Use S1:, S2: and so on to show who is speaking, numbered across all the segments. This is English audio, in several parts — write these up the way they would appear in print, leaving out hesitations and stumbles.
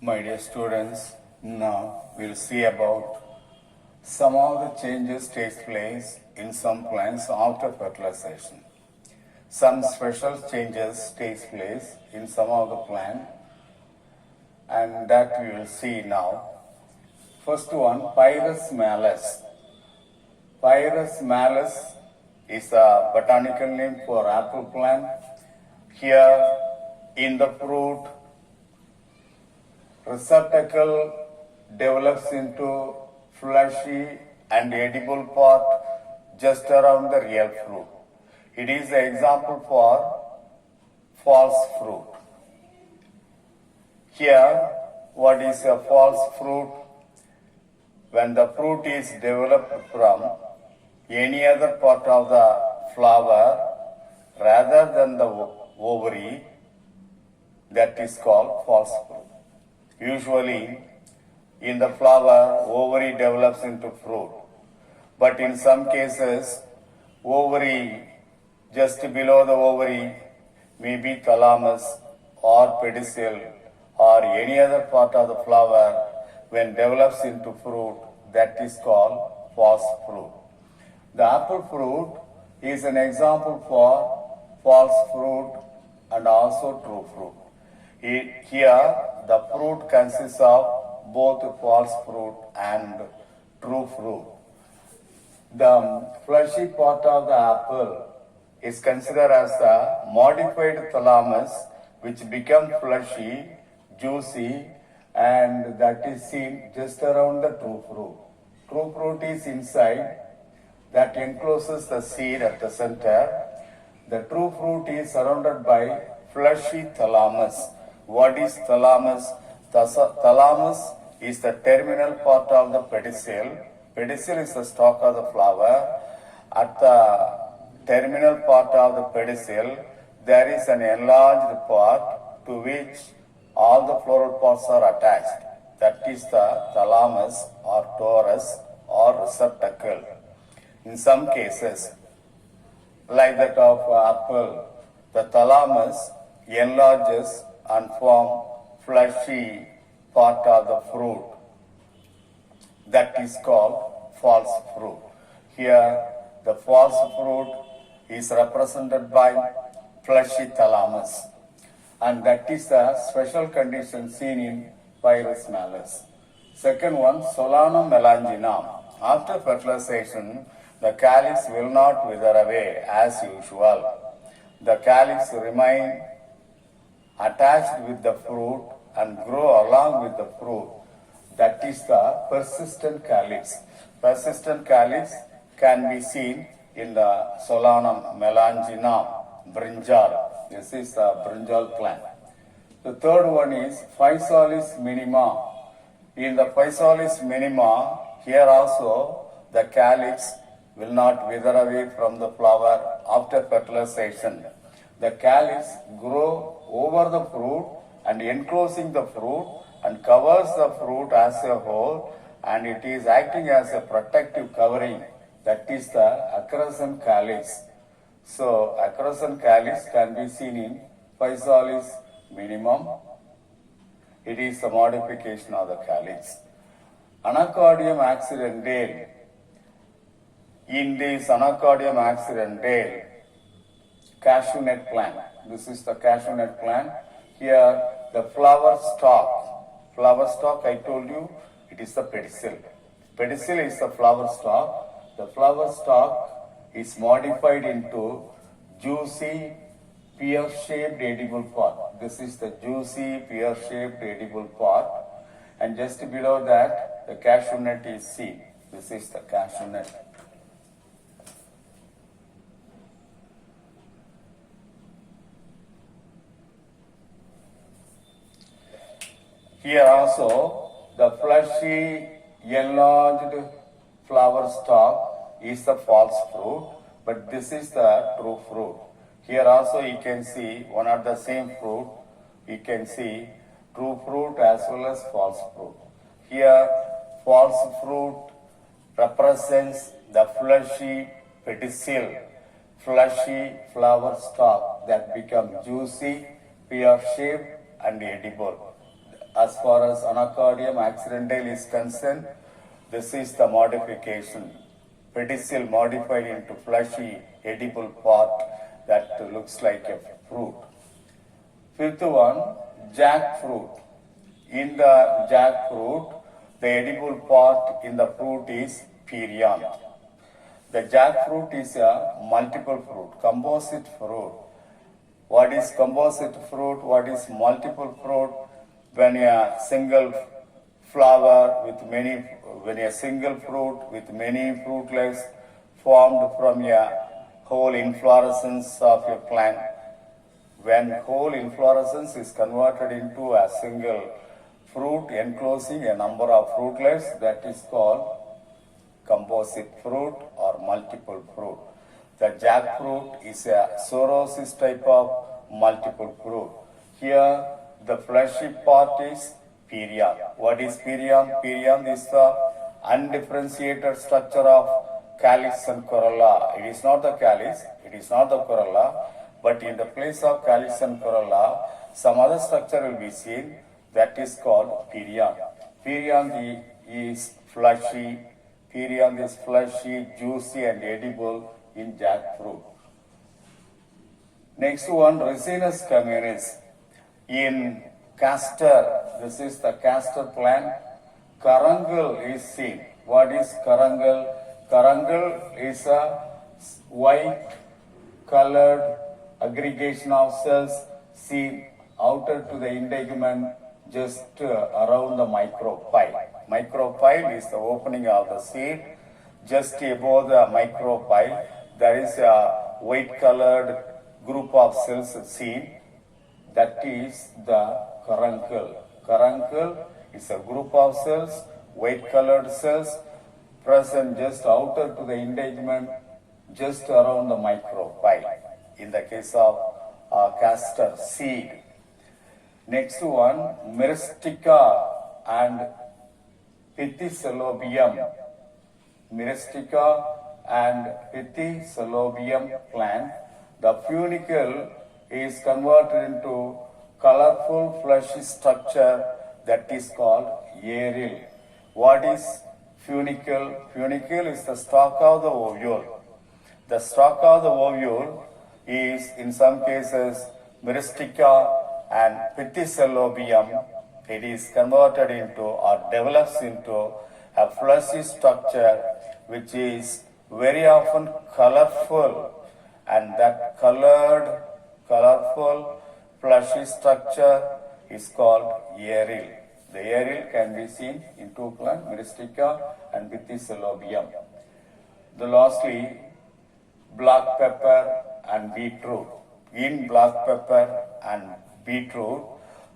S1: My dear students, now we'll see about some of the changes takes place in some plants after fertilization. Some special changes takes place in some of the plant and that we will see now. First one, Pyrus malus. Pyrus malus is a botanical name for apple plant. Here in the fruit, receptacle develops into fleshy and edible part just around the real fruit. It is the example for false fruit. Here, what is a false fruit? When the fruit is developed from any other part of the flower rather than the ovary, that is called false fruit. Usually, in the flower, ovary develops into fruit. But in some cases, ovary, just below the ovary, may be thalamus or pedicel or any other part of the flower, when develops into fruit, that is called false fruit. The apple fruit is an example for false fruit and also true fruit. Here, the fruit consists of both false fruit and true fruit. The fleshy part of the apple is considered as the modified thalamus, which become fleshy, juicy, and that is seen just around the true fruit. True fruit is inside, that encloses the seed at the center. The true fruit is surrounded by fleshy thalamus. What is thalamus? Thalamus is the terminal part of the pedicel. Pedicel is the stalk of the flower. At the terminal part of the pedicel, there is an enlarged part to which all the floral parts are attached. That is the thalamus or torus or receptacle. In some cases, like that of apple, the thalamus enlarges and form fleshy part of the fruit. That is called false fruit. Here, the false fruit is represented by fleshy thalamus, and that is the special condition seen in Pyrus malus. Second one, Solanum melanginum. After fertilization, the calyx will not wither away as usual. The calyx remain attached with the fruit and grow along with the fruit. That is the persistent calyx. Persistent calyx can be seen in the Solanum melanginum, brinjal. This is the brinjal plant. The third one is Physalis minima. In the Physalis minima, here also the calyx will not wither away from the flower after fertilization. The calyx grow over the fruit and enclosing the fruit and covers the fruit as a whole, and it is acting as a protective covering. That is the accrescent calyx. So accrescent calyx can be seen in Physalis minimum. It is a modification of the calyx. Anacardium accidentale. In this Anacardium accidentale, cashew nut plant. This is the cashew nut plant. Here, the flower stalk. Flower stalk, I told you, it is the pedicel. Pedicel is the flower stalk. The flower stalk is modified into juicy, pear-shaped edible part. This is the juicy, pear-shaped edible part. And just below that, the cashew nut is seen. This is the cashew nut. Here also, the fleshy, enlarged flower stalk is the false fruit, but this is the true fruit. Here also you can see one of the same fruit, you can see true fruit as well as false fruit. Here, false fruit represents the fleshy pedicel, fleshy flower stalk that become juicy, pear-shaped and edible. as far as Anacardium accidentale is concerned, this is the modification. Pedicel modified into fleshy edible part that looks like a fruit. Fifth one, jackfruit. In the jackfruit, the edible part in the fruit is perianth. The jackfruit is a multiple fruit, composite fruit. What is composite fruit? What is multiple fruit? When a single flower with many, when a single fruit with many fruitlets formed from a whole inflorescence of a plant. When whole inflorescence is converted into a single fruit enclosing a number of fruitlets, that is called composite fruit or multiple fruit. The jackfruit is a psoriasis type of multiple fruit. Here, the fleshy part is perianth. What is perianth? Perianth is the undifferentiated structure of calyx and corolla. It is not the calyx, it is not the corolla, but in the place of calyx and corolla, some other structure will be seen, that is called perianth. Perianth is fleshy. Perianth is fleshy, juicy and edible in jackfruit. Next one, Ricinus communis. In castor, this is the castor plant, carangle is seen. What is carangle? Carangle is a white colored aggregation of cells seen outer to the integument just around the micropyle. Micropyle is the opening of the seed. Just above the micropyle, there is a white colored group of cells seen. That is the caruncle. Caruncle is a group of cells, white colored cells, present just outer to the integument, just around the micropyle. In the case of castor seed. Next one, Myristica and Pithicelobium. Myristica and Pithicelobium plant. The funicle is converted into colorful fleshy structure that is called aril. What is funicle? Funicle is the stalk of the ovule. The stalk of the ovule is in some cases Myristica and Pithicelobium. It is converted into or develops into a fleshy structure which is very often colorful, and that colorful fleshy structure is called aril. The aril can be seen in two plants, Myristica and Pithicelobium. Lastly, black pepper and beetroot. In black pepper and beetroot,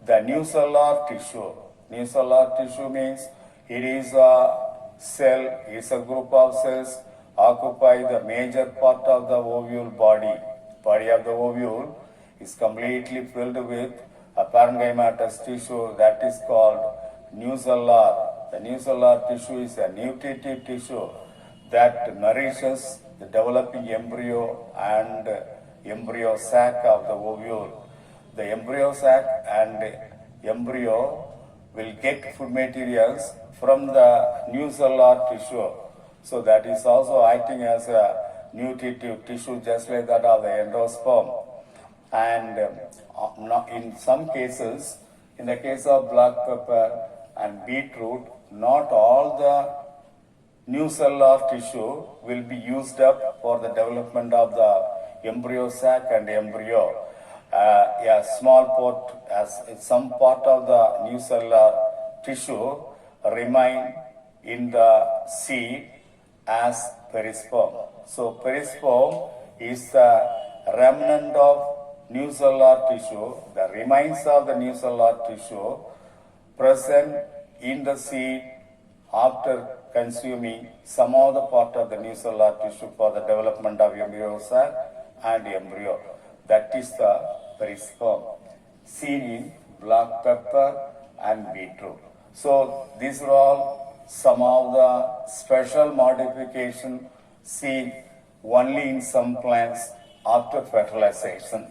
S1: the nucellular tissue. Nucellular tissue means it is a cell, it is a group of cells occupy the major part of the ovule body. Body of the ovule is completely filled with a parenchymatous tissue that is called nucellular. The nucellular tissue is a nutritive tissue that nourishes the developing embryo and embryo sac of the ovule. The embryo sac and embryo will get food materials from the nucellular tissue. So that is also acting as a nutritive tissue just like that of the endosperm. And in some cases, in the case of black pepper and beetroot, not all the nucellular tissue will be used up for the development of the embryo sac and embryo. A small part, as some part of the nucellular tissue remain in the seed as perisperm. So perisperm is the remnant of nucellular tissue, the remains of the nucellular tissue present in the seed after consuming some of the part of the nucellular tissue for the development of embryo sac and embryo. That is the perisperm seen in black pepper and beetroot. So these are all some of the special modification seen only in some plants after fertilization.